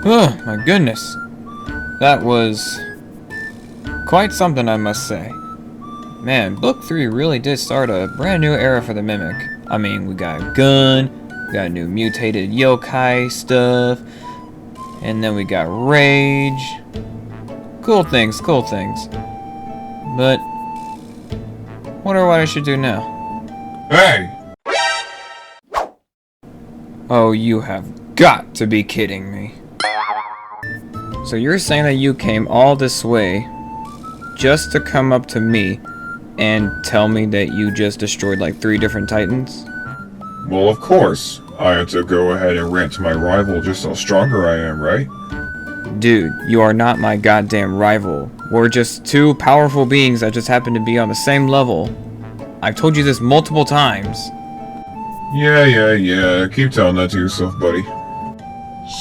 Oh, my goodness. That was quite something, I must say. Man, Book 3 really did start a brand new era for the Mimic. I mean, we got a gun, we got new mutated yokai stuff, and then we got rage. Cool things, cool things. But, wonder what I should do now. Hey! Oh, you have got to be kidding me. So you're saying that you came all this way just to come up to me and tell me that you just destroyed like 3 different titans? Well, of course. I had to go ahead and rant to my rival just how stronger I am, right? Dude, you are not my goddamn rival. We're just 2 powerful beings that just happen to be on the same level. I've told you this multiple times. Yeah. Keep telling that to yourself, buddy.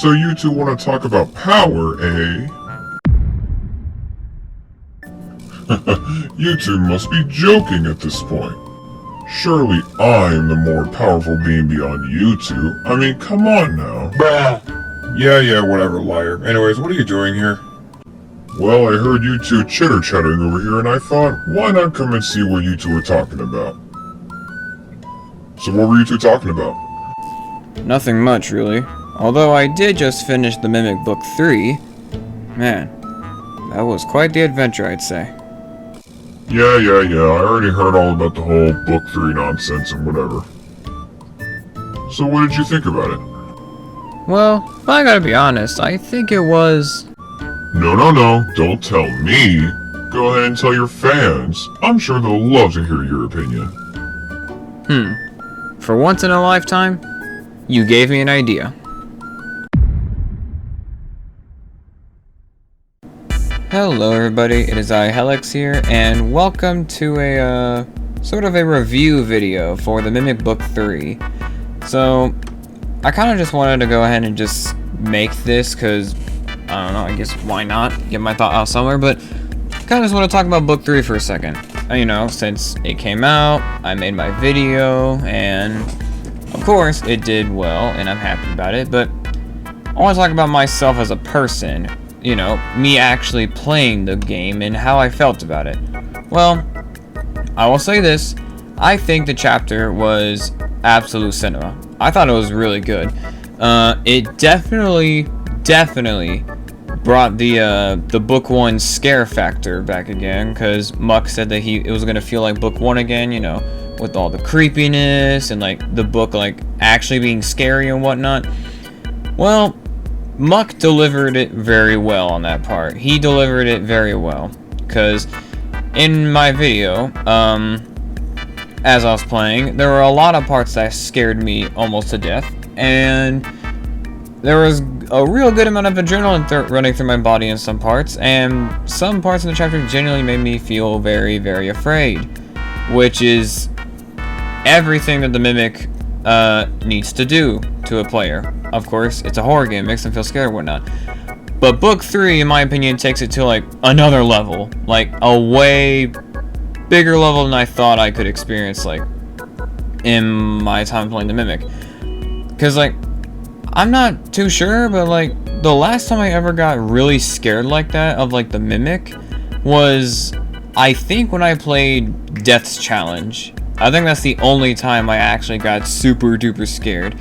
So you two want to talk about power, eh? You two must be joking at this point. Surely I'm the more powerful being beyond you two. I mean, come on now. Yeah, whatever, liar. Anyways, what are you doing here? Well, I heard you two chitter-chattering over here, and I thought, why not come and see what you two were talking about? So what were you two talking about? Nothing much, really. Although I did just finish the Mimic Book 3. Man, that was quite the adventure, I'd say. Yeah. I already heard all about the whole Book 3 nonsense and whatever. So what did you think about it? Well, I gotta be honest, I think it was... No, don't tell me. Go ahead and tell your fans. I'm sure they'll love to hear your opinion. For once in a lifetime, you gave me an idea. Hello everybody, it is I, Helix here, and welcome to a, sort of a review video for the Mimic Book 3. So, I kind of just wanted to go ahead and just make this, because, I don't know, I guess why not? Get my thought out somewhere, but kind of just want to talk about Book 3 for a second. You know, since it came out, I made my video, and of course, it did well, and I'm happy about it, but I want to talk about myself as a person. You know, me actually playing the game and how I felt about it. Well, I will say this. I think the chapter was absolute cinema. I thought it was really good. It definitely brought the book 1 scare factor back again, because Muck said that it was gonna feel like book 1 again, you know, with all the creepiness and like the book like actually being scary and whatnot. Well, Muck delivered it very well on that part. He delivered it very well, because in my video, as I was playing, there were a lot of parts that scared me almost to death, and there was a real good amount of adrenaline running through my body in some parts, and some parts of the chapter genuinely made me feel very, very afraid, which is everything that the Mimic needs to do to a player. Of course, it's a horror game, makes them feel scared and whatnot. But Book 3, in my opinion, takes it to like another level, like a way bigger level than I thought I could experience, like in my time playing the Mimic. Because like, I'm not too sure, but like the last time I ever got really scared like that of like the Mimic was, I think, when I played Death's Challenge. I think that's the only time I actually got super duper scared.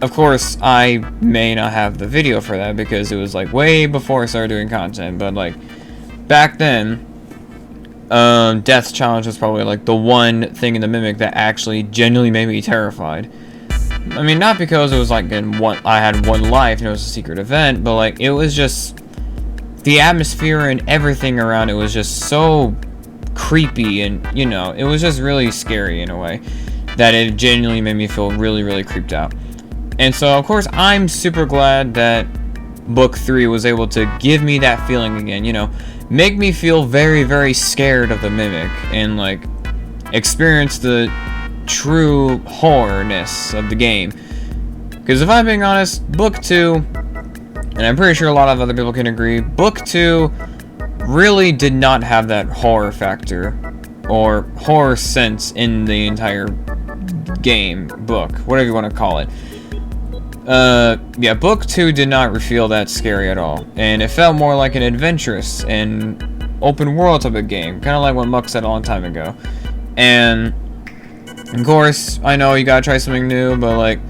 Of course, I may not have the video for that because it was like way before I started doing content, but like back then, Death's Challenge was probably like the one thing in the Mimic that actually genuinely made me terrified. I mean, not because it was like I had 1 life and it was a secret event, but like it was just the atmosphere and everything around it was just so creepy, and you know, it was just really scary in a way that it genuinely made me feel really, really creeped out. And so, of course, I'm super glad that Book 3 was able to give me that feeling again, you know, make me feel very, very scared of the Mimic and like experience the true horrorness of the game. Because if I'm being honest, Book 2, and I'm pretty sure a lot of other people can agree, Book 2 really did not have that horror factor or horror sense in the entire game, book, whatever you want to call it. Yeah, book 2 did not feel that scary at all, and it felt more like an adventurous and open world type of game, kind of like what Muck said a long time ago. And of course, I know you gotta try something new, but like,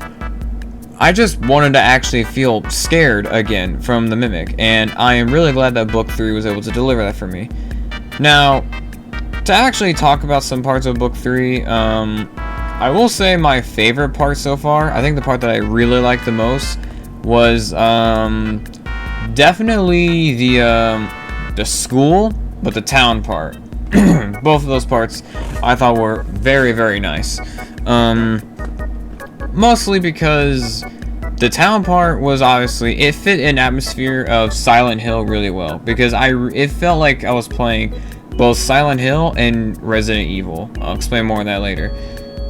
I just wanted to actually feel scared again from the Mimic, and I am really glad that book 3 was able to deliver that for me. Now, to actually talk about some parts of book 3, I will say my favorite part so far, I think the part that I really liked the most was definitely the school, but the town part. Both of those parts I thought were very, very nice. Mostly because the town part was obviously, it fit an atmosphere of Silent Hill really well, because it felt like I was playing both Silent Hill and Resident Evil. I'll explain more on that later.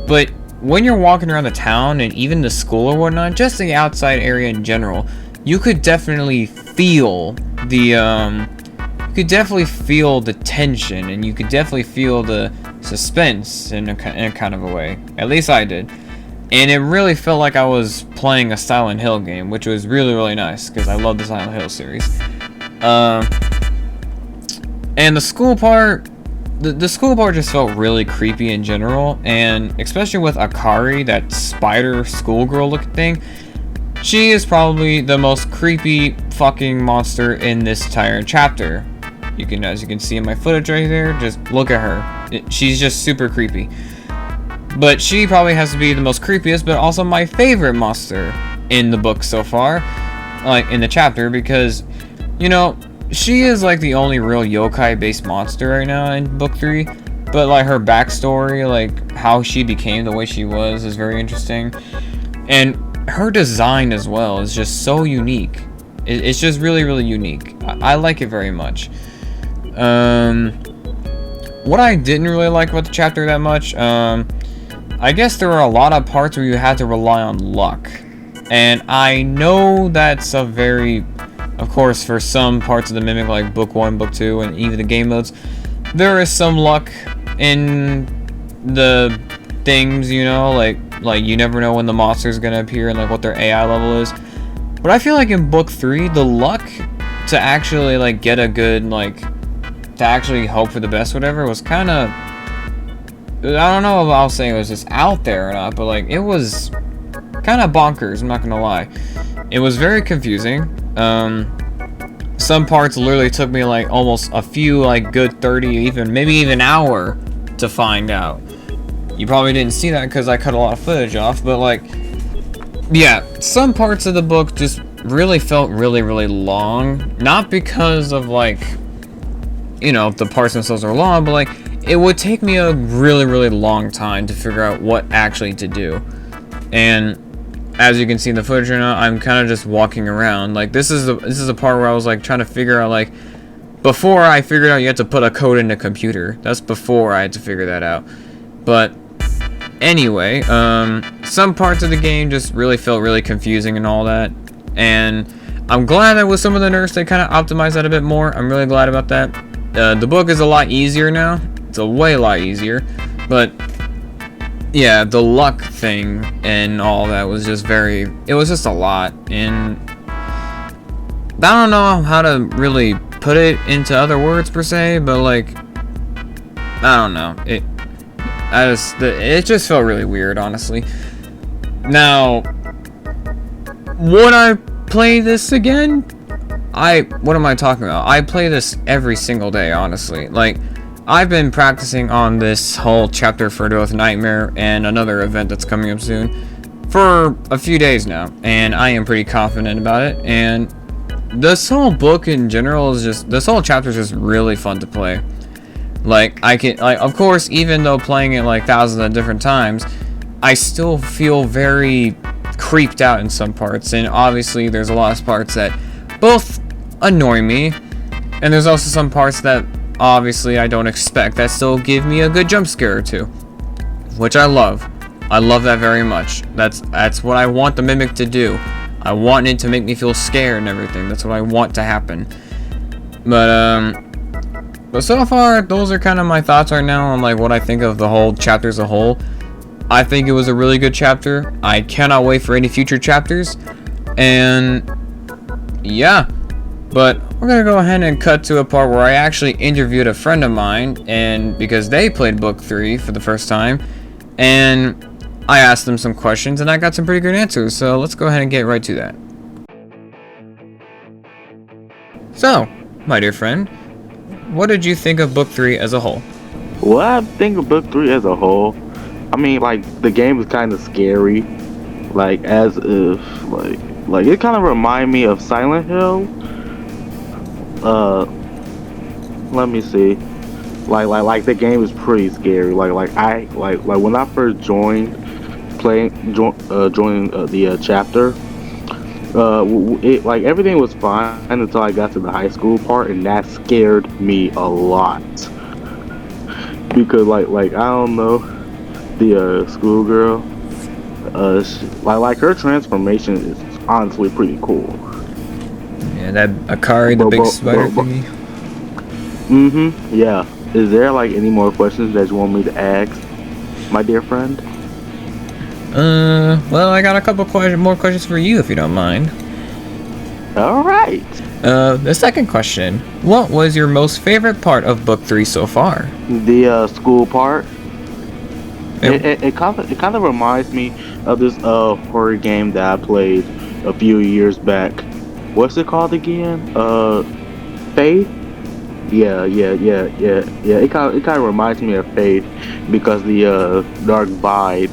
But when you're walking around the town and even the school or whatnot, just the outside area in general, you could definitely feel the tension, and you could definitely feel the suspense in a kind of a way. At least I did. And it really felt like I was playing a Silent Hill game, which was really, really nice, because I love the Silent Hill series. And the school part, the school part just felt really creepy in general, and especially with Akari, that spider schoolgirl looking thing. She is probably the most creepy fucking monster in this entire chapter. As you can see in my footage right there, just look at her. She's just super creepy. But she probably has to be the most creepiest, but also my favorite monster in the book so far, like in the chapter, because, you know, she is like the only real yokai-based monster right now in book 3. But like her backstory, like how she became the way she was, is very interesting, and her design as well is just so unique. It's just really, really unique. I like it very much. What I didn't really like about the chapter that much, I guess there were a lot of parts where you had to rely on luck. And I know that's a very, of course, for some parts of the Mimic, like book 1, book 2, and even the game modes, there is some luck in the things, you know, like you never know when the monster's gonna appear and like what their AI level is. But I feel like in book 3, the luck to actually like get a good, like, to actually hope for the best, whatever, was kind of, I don't know if I'll say it was just out there or not, but like it was kind of bonkers, I'm not gonna lie. It was very confusing. Some parts literally took me like almost a few, like good 30, even maybe even an hour to find out. You probably didn't see that because I cut a lot of footage off, but like, yeah, some parts of the book just really felt really, really long. Not because of like, you know, the parts themselves are long, but like, it would take me a really, really long time to figure out what actually to do. And as you can see in the footage right now, I'm kind of just walking around. Like, this is a part where I was like trying to figure out, like, before I figured out you had to put a code in the computer. That's before I had to figure that out. But anyway, some parts of the game just really felt really confusing and all that. And I'm glad that with some of the nerfs they kind of optimized that a bit more. I'm really glad about that. The book is a lot easier now. It's a way lot easier. But yeah, the luck thing and all that was just it was just a lot. And I don't know how to really put it into other words per se, but like, I don't know. It just felt really weird, honestly. Now, would I play this again? What am I talking about? I play this every single day, honestly. Like, I've been practicing on this whole chapter for Death Nightmare and another event that's coming up soon for a few days now, and I am pretty confident about it. And this whole book in general is just, this whole chapter is just really fun to play. Like, of course, even though playing it like thousands of different times, I still feel very creeped out in some parts, and obviously there's a lot of parts that both annoy me, and there's also some parts that obviously I don't expect that still give me a good jump scare or two, which I love. I love that very much. That's what I want the Mimic to do. I want it to make me feel scared and everything. That's what I want to happen. But so far, those are kind of my thoughts right now on like what I think of the whole chapter as a whole. I think it was a really good chapter. I cannot wait for any future chapters. And yeah, but we're gonna go ahead and cut to a part where I actually interviewed a friend of mine, and because they played book 3 for the first time, and I asked them some questions and I got some pretty good answers. So let's go ahead and get right to that. So, my dear friend, what did you think of book 3 as a whole? What I think of book 3 as a whole, I mean, like, the game is kind of scary. Like, as if, like it kind of remind me of Silent Hill. Let me see. Like the game is pretty scary. Like when I first joined joining the chapter, like everything was fine until I got to the high school part, and that scared me a lot. Because like I don't know, the schoolgirl, like her transformation is honestly pretty cool. Yeah, that Akari, the big spider thingy. Yeah. Is there like any more questions that you want me to ask, my dear friend? Well, I got a couple more questions for you, if you don't mind. All right. The second question: what was your most favorite part of book 3 so far? The school part. It kind of reminds me of this horror game that I played a few years back. What's it called again? Faith? Yeah. It kind of reminds me of Faith because the dark vibe.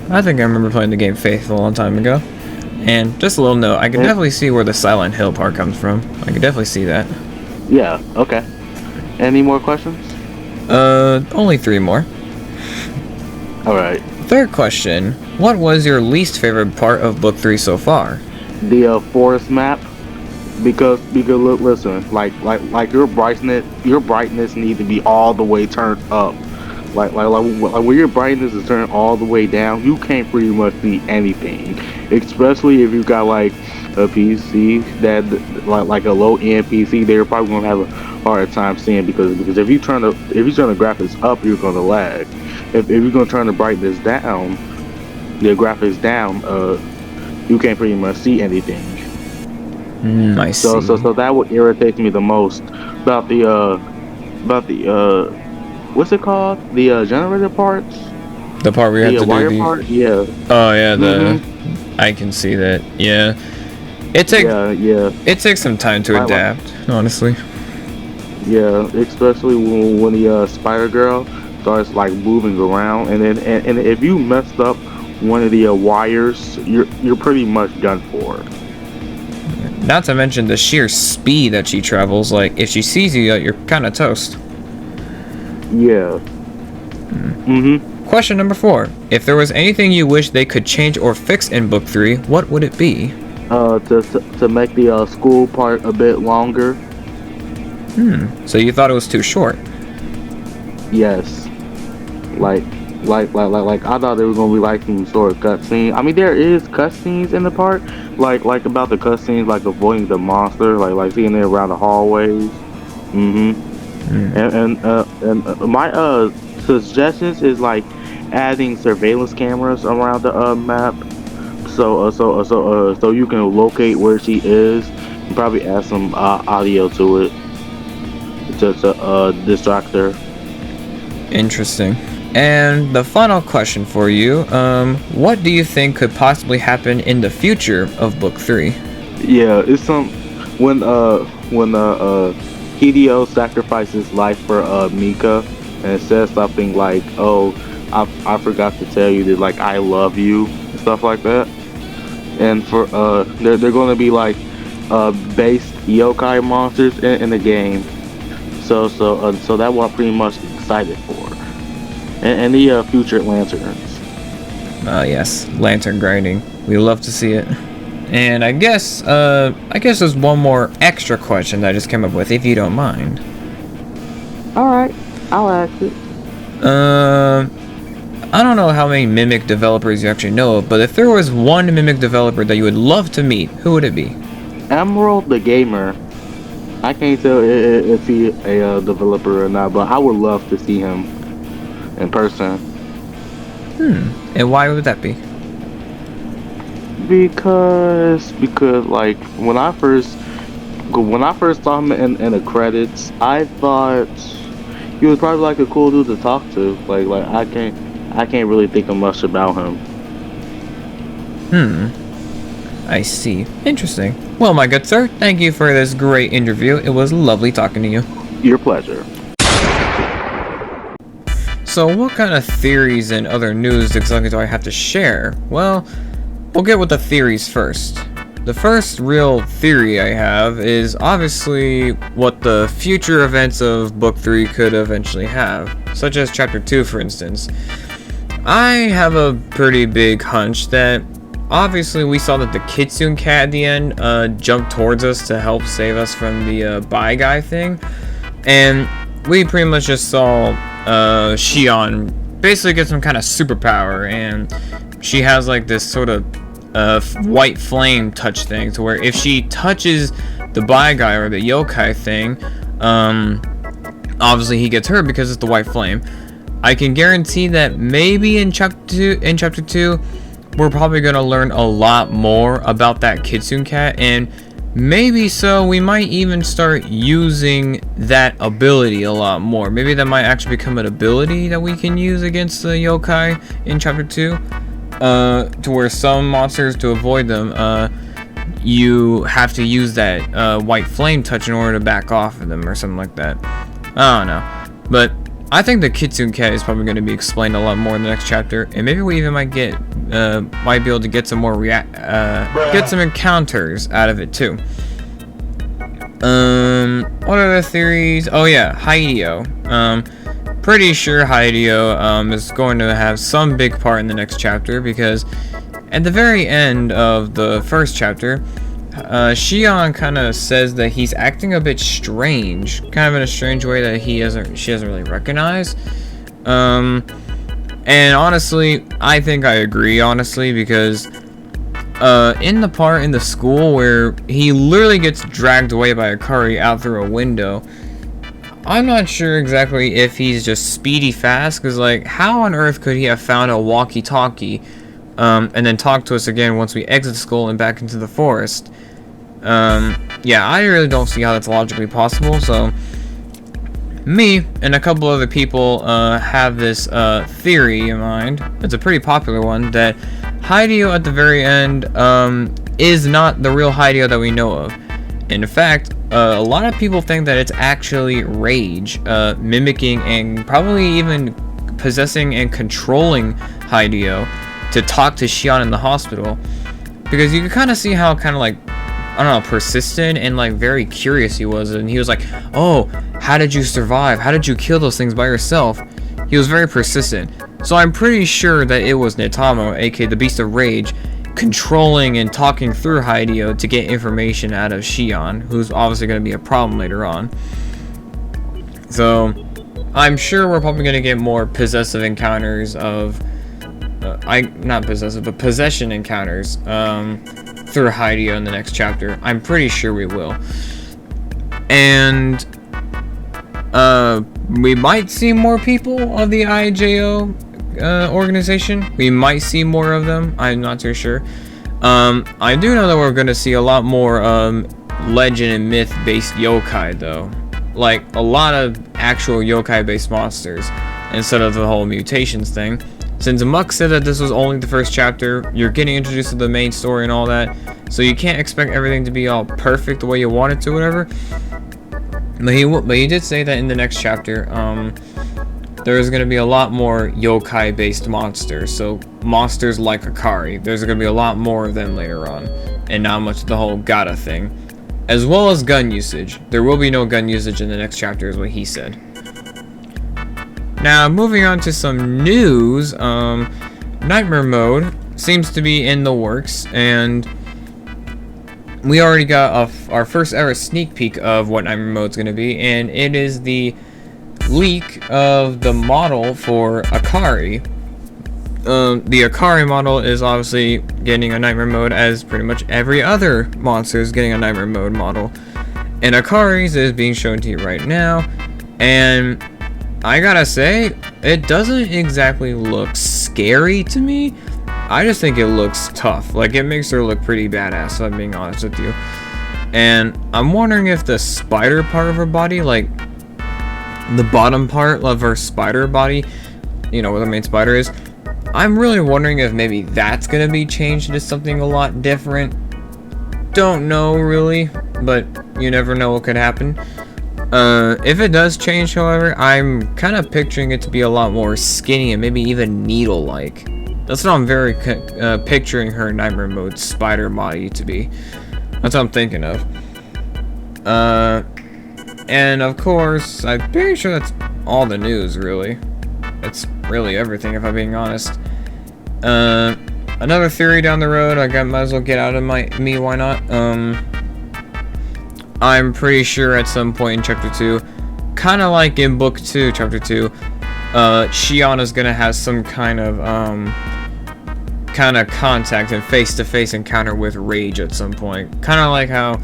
I think I remember playing the game Faith a long time ago. And just a little note, I can definitely see where the Silent Hill part comes from. I can definitely see that. Yeah, okay. Any more questions? Only 3 more. Alright. Third question, what was your least favorite part of book 3 so far? The forest map. Because look, listen, like your brightness needs to be all the way turned up. Like when your brightness is turned all the way down, you can't pretty much see anything. Especially if you got like a PC that like a low end PC, they're probably gonna have a hard time seeing because if you turn the graphics up, you're gonna lag. If you're gonna turn the brightness down, the graphics down, you can't pretty much see anything. I see. So that would irritate me the most about the what's it called? The generator parts? The part where you have to wire do the part? Yeah. Oh yeah, I can see that. Yeah. It takes some time to adapt, honestly. Yeah, especially when the spider girl starts like moving around, and if you messed up one of the wires, you're pretty much done for. Not to mention the sheer speed that she travels. Like, if she sees you, you're kind of toast. Yeah. Question number 4. If there was anything you wish they could change or fix in book 3, what would it be? To make the school part a bit longer. So you thought it was too short? Yes. Like I thought there was gonna be like some sort of cutscene. I mean, there is cutscenes in the part, like about the cutscenes, like avoiding the monster, like seeing it around the hallways. And my suggestions is like adding surveillance cameras around the map, so you can locate where she is, and probably add some audio to it to distract her. Interesting. And the final question for you, what do you think could possibly happen in the future of book 3? Yeah, it's when Hideo sacrifices life for Mika, and it says something like, "Oh, I forgot to tell you that, like, I love you," stuff like that. And for they're going to be like base yokai monsters in the game. So that what I'm pretty much excited for. And the future lanterns. Yes, lantern grinding. We love to see it. And I guess there's one more extra question that I just came up with, if you don't mind. Alright, I'll ask it. I don't know how many Mimic developers you actually know of, but if there was one Mimic developer that you would love to meet, who would it be? Emerald the Gamer. I can't tell if he's a developer or not, but I would love to see him in person. And why would that be? Because like when I first saw him in the credits, I thought he was probably like a cool dude to talk to. Like I can't really think of much about him. I see. Interesting. Well, my good sir, thank you for this great interview. It was lovely talking to you. Your pleasure. So what kind of theories and other news exactly do I have to share? Well, we'll get with the theories first. The first real theory I have is obviously what the future events of Book 3 could eventually have, such as Chapter 2 for instance. I have a pretty big hunch that obviously we saw that the Kitsune Cat at the end jumped towards us to help save us from the Bye Guy thing, and we pretty much just saw Shion basically get some kind of superpower, and she has like this sort of white flame touch thing to where if she touches the Bye Guy or the yokai thing, obviously he gets hurt because it's the white flame. I can guarantee that maybe in chapter 2 we're probably going to learn a lot more about that Kitsune Cat, and maybe so we might even start using that ability a lot more. Maybe that might actually become an ability that we can use against the yokai in chapter 2, to where some monsters, to avoid them, you have to use that white flame touch in order to back off of them or something like that. I don't know, but I think the Kitsune Cat is probably going to be explained a lot more in the next chapter, and maybe we even might be able to get some more get some encounters out of it too. What other theories? Oh yeah, Hideo. Pretty sure Hideo is going to have some big part in the next chapter, because at the very end of the first chapter, Shion kind of says that he's acting a bit strange, kind of in a strange way that she doesn't really recognize. And honestly, I think I agree, honestly, because in the part in the school where he literally gets dragged away by Akari out through a window, I'm not sure exactly if he's just speedy fast, because like, how on earth could he have found a walkie-talkie and then talk to us again once we exit the school and back into the forest? Yeah, I really don't see how that's logically possible. So me and a couple other people have this theory in mind. It's a pretty popular one, that Hideo at the very end is not the real Hideo that we know of. In fact, a lot of people think that it's actually Rage mimicking and probably even possessing and controlling Hideo to talk to Shion in the hospital, because you can kind of see how kind of like, I don't know, persistent and like very curious he was, and he was like, oh, how did you survive? How did you kill those things by yourself? He was very persistent. So I'm pretty sure that it was Netamo, aka the Beast of Rage, controlling and talking through Hideo to get information out of Shion, who's obviously going to be a problem later on. So I'm sure we're probably going to get more possessive encounters of not possessive, but possession encounters through Hideo in the next chapter. I'm pretty sure we will. And we might see more people of the IJO organization. We might see more of them. I'm not too sure. I do know that we're going to see a lot more legend and myth based yokai though. Like a lot of actual yokai based monsters instead of the whole mutations thing. Since Muck said that this was only the first chapter, you're getting introduced to the main story and all that, so you can't expect everything to be all perfect the way you want it to, whatever. But he did say that in the next chapter, there's going to be a lot more yokai-based monsters, so monsters like Akari. There's going to be a lot more of them later on, and not much of the whole Gata thing. As well as gun usage. There will be no gun usage in the next chapter, is what he said. Now, moving on to some news, Nightmare Mode seems to be in the works, and we already got our first ever sneak peek of what Nightmare Mode's going to be, and it is the leak of the model for Akari. The Akari model is obviously getting a Nightmare Mode, as pretty much every other monster is getting a Nightmare Mode model. And Akari's is being shown to you right now, and I gotta say, it doesn't exactly look scary. scary to me. I just think it looks tough. Like, it makes her look pretty badass, if I'm being honest with you. And I'm wondering if the spider part of her body, like the bottom part of her spider body, you know, where the main spider is, I'm really wondering if maybe that's gonna be changed into something a lot different. Don't know really, but you never know what could happen. If it does change, however, I'm kind of picturing it to be a lot more skinny and maybe even needle-like. That's what I'm very picturing her Nightmare Mode spider body to be. That's what I'm thinking of. And of course, I'm pretty sure that's all the news, really. It's really everything, if I'm being honest. Another theory down the road, might as well get out of me, why not? I'm pretty sure at some point in Chapter 2, kind of like in Book 2, Chapter 2, Shiana's gonna have some kind of contact and face-to-face encounter with Rage at some point. Kind of like how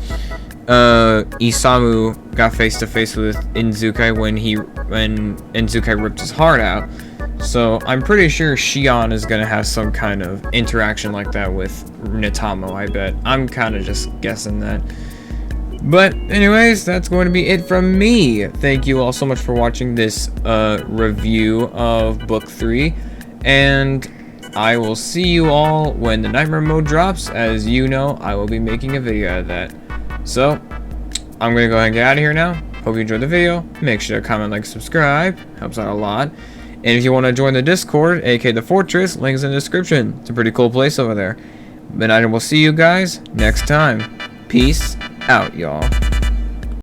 Isamu got face-to-face with Inzukai when Inzukai ripped his heart out. So I'm pretty sure Shion is gonna have some kind of interaction like that with Nitamo, I bet. I'm kind of just guessing that. But anyways, that's going to be it from me. Thank you all so much for watching this review of Book 3. And I will see you all when the Nightmare Mode drops. As you know, I will be making a video out of that. So, I'm going to go ahead and get out of here now. Hope you enjoyed the video. Make sure to comment, like, subscribe. Helps out a lot. And if you want to join the Discord, aka the Fortress, links in the description. It's a pretty cool place over there. And I will see you guys next time. Peace out, y'all.